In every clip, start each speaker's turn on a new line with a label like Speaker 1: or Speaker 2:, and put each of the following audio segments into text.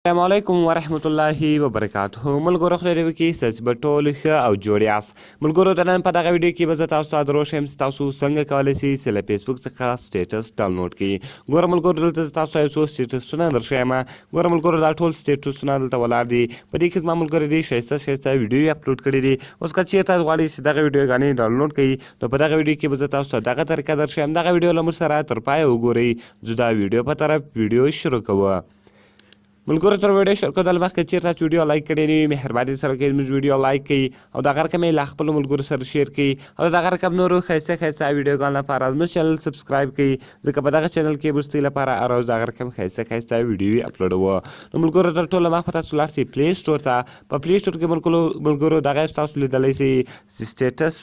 Speaker 1: السلام علیکم ورحمت الله وبرکاته. ملګرو خدای دې وکړي ستاسې به ټول ښه او جوړ یاست. ملګرو د نن په دغه ویډیو کې به زه تاسو ته دروښیم چې تاسو څنګه کولی شئ چې له فیسبوک څخه سټیټس ډاونلوډ کړئ. ګوره ملګرو دلته زه تاسو ته یو څو سټیټسونه درښیم. ګوره ملګرو دا ټول سټیټسونه دلته ولاړ دي. په دې کې زما ملګري دي ښایسته ښایسته ویډیو اپلوډ کړي دي. اوس که چېرته غواړئ چې دغه ویډیوګانې ډاونلوډ کړئ نو په دغه ویډیو کې به زه تاسو ته دغه طریقه درښیم. دغه ویډیو له موږ سره تر پایه وګورئ. زه دا ویډیو په طرف ویډیو شروع کوو. ملګرو تر ویډیو شروع کېدل مخکې چېرته چې ویډیو لایک کړی نه وي مهرباني سره وکړئ زموږ ویډیو لایک کړئ او دغه رقم یې له خپلو ملګرو سره شیر کړئ او دغه رقم نورو ښایسته ښایسته ویډیوګانو لپاره زموږ چینل سبسکرایب کړئ ځکه په دغه چینل کې موږ ستاسو لپاره هر ورځ دغه رقم ښایسته ښایسته ویډیوې اپلوډوو. نو ملګرو تر ټولو مخکې تاسو ولاړ شئ پلی سټور ته. په پلی سټور کې ملګرو دغه ایپ تاسو لیدلی شئ سټیټس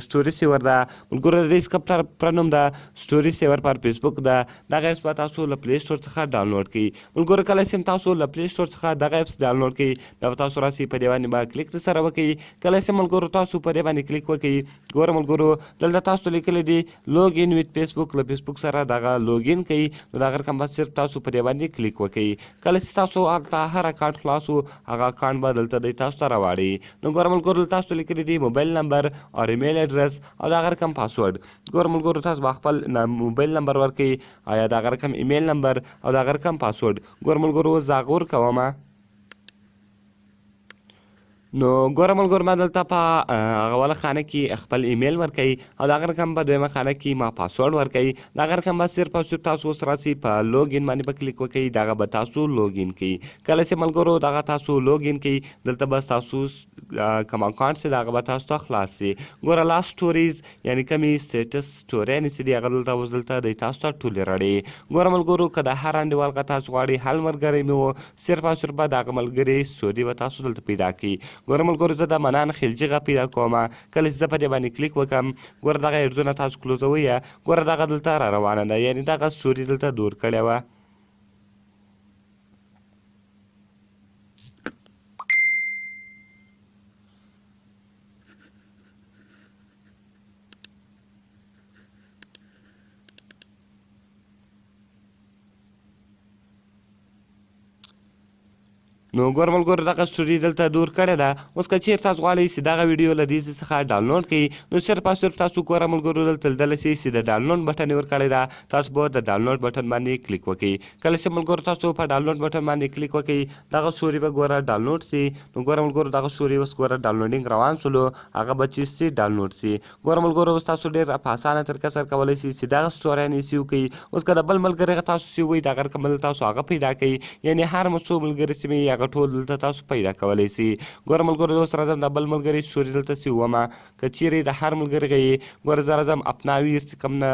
Speaker 1: سټوري سیور ده. ملګرو د دې څخه پوره نوم ده سټوري سیور پر فیسبوک ده. دغه ایپ به تاسو له پلی سټور څخه ډاونلوډ کړئ. ملګرو کله چې تاسو له پلی سټور څخه دغه ایپس ډاونلوډ کړئ بیا به تاسو راسئ په دې باندې به کلیک سره وکړئ. کله چې ملګرو تاسو په دې باندې کلیک وکړئ ګوره ملګرو دلته تاسو ته لیکلی دي لوګ ان ویت فیسبوک. له فیسبوک سره دغه لوګ ان کوئ نو دغه رقم به صرف تاسو په دې باندې کلیک وکړئ. کله چې تاسو هلته هر اکاونټ خلاص وو هغه اکاونټ به دلته دی تاسو ته راواړي. نو ګوره ملګرو تاسو ته لیکلی دي موبایل نمبر او ایمیل اډرس او دغه رقم پاسورډ. ګوره ملګرو تاسو به خپل موبایل نمبر ورکړئ او یا دغه رقم ایمیل نمبر او دغه رقم پاسورډ. ګوره ملګرو زه هغه ورکوم. نو ګوره ملګرو ما دلته په اوله خانه کې خپل ایمیل ورکوئ او دغه رقم په دویمه خانه کې ما پاسورډ ورکوئ. دغه رقم به صرف او صرف تاسو اوس راسئ په لوګ ان باندې به کلیک وکړئ دغه به تاسو لوګ ان کړئ. کله چې ملګرو دغه تاسو لوګ ان کړئ دلته به ستاسو کوم اکاونټ چې دغه به تاسو ته خلاص شي. ګوره لاست سټوریز یعنې کومې سټیټس سټوریانې چې دي هغه دلته اوس دلته دی تاسو ته ټولې راړي. ګوره ملګرو که د هر انډیوال که تاسو غواړئ هل ملګری مې و صرف او صرف به دغه ملګري سټوري به تاسو دلته پیدا کړئ. ګوره ملګرو زه د منان خلجي غږ پیدا کوم. کله چې زه په دې باندې کلیک وکړم ګوره دغه ایډزونه تاسو کلوزوئ ګوره دغه دلته را روانه ده یعنې دغه سټوري دلته دور کړې وه. نو ګوره ملګرو دغه سټوري دلته دور کړې ده. اوس که چېرته تاسو غواړئ چې دغه ویډیو له دې څخه ډاونلوډ کړئ نو صرف او صرف تاسو ګوره ملګرو دلته لیدلی شئ چې د ډاونلوډ بټن یې ورکړی ده. تاسو به د ډاونلوډ بټن باندې کلیک وکړئ. کله چې ملګرو تاسو په ډاونلوډ بټن باندې کلیک وکړئ دغه سټوري به ګوره ډاونلوډ شي. نو ګوره ملګرو دغه سټوري اوس ګوره ډاونلوډینګ روان شولو هغه به چې شي ډاونلوډ شي. ګوره ملګرو اوس تاسو ډېر په اسانه طریقه سره کولی شئ چې دغه سټوریانې سیو کړئ. اوس که د بل ملګري تاسو سیوئ دغه رقم تاسو هغه پیدا کړئ یعنې هر څو ملګري چې مې هغه ټول دلته تاسو پیدا کولی شي. ګوره ملګرو اوس راځم د بل ملګري سټوري دلته سیومه. که چیرې د هر ملګري غږ ګوره زه راځم اپنا ویر چې کوم نه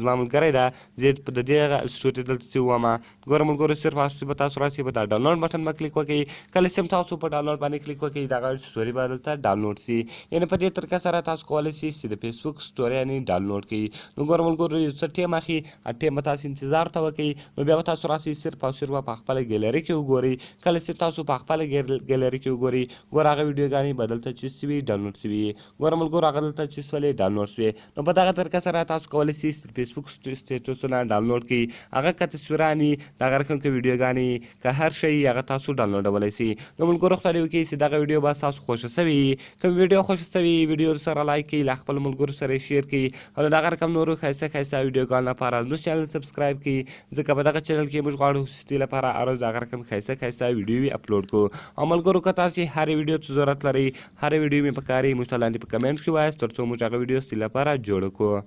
Speaker 1: زما ملګری ده زه د دې سټوري دلته سیومه. ګوره ملګرو صرف به تاسو راسئ په دا ډاونلوډ بټن به کلیک وکړئ. کله چې تاسو په ډاونلوډ باندې کلیک وکړئ دغه سټوري به دلته ډاونلوډ شي. یعنې په دې طریقه سره تاسو کولی شئ چې د فیسبوک سټوریانې ډاونلوډ کړئ. نو ګوره ملګرو یو څه ټیم اخلي ټیم به تاسو انتظار ته وکړئ نو بیا به تاسو راسئ صرف او صرف په خپله ګیلري کې وګورئ. کله چې تاسو په خپله ګیلري کې وګورئ ګوره هغه ویډیوګانې به دلته چې سوي ډاونلوډ سوي. ګوره ملګرو هغه دلته چې سولې ډاونلوډ سوې. نو په دغه طریقه سره تاسو کولی شئ فیسبوک سټیټسونه ډاونلوډ کړئ. هغه که تصویرانې دغه رقم کې ویډیوګانې که هر شی هغه تاسو ډاونلوډولی شئ. نو ملګرو خدای دې وکړي چې دغه ویډیو به ستاسو خوښه سوې وي. که ویډیو خوښه سوې وي ویډیو سره لایک کړئ له خپلو ملګرو سره یې شیر کړئ او دغه رقم نورو ښایسته ښایسته ویډیوګانو لپاره زموږ چینل سبسکرایب کړئ ځکه په دغه چینل کې موږ غواړو چې ستاسو لپاره هر ورځ دغه رقم ښایسته ښایسته ویډیوې اپلوډ کړو. او ملګرو که تاسو هرې ویډیو څه ضرورت لرئ هرې ویډیو مې پکاري موږ ته لاندې په کمنټ کې وایاست تر څو موږ هغه ویډیو ستاسو لپاره جوړه کړو.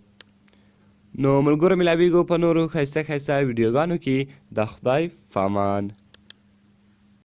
Speaker 1: نو ملګرو ملاویږو په نورو ښایسته ښایسته ویډیوګانو کې د خدای په امان.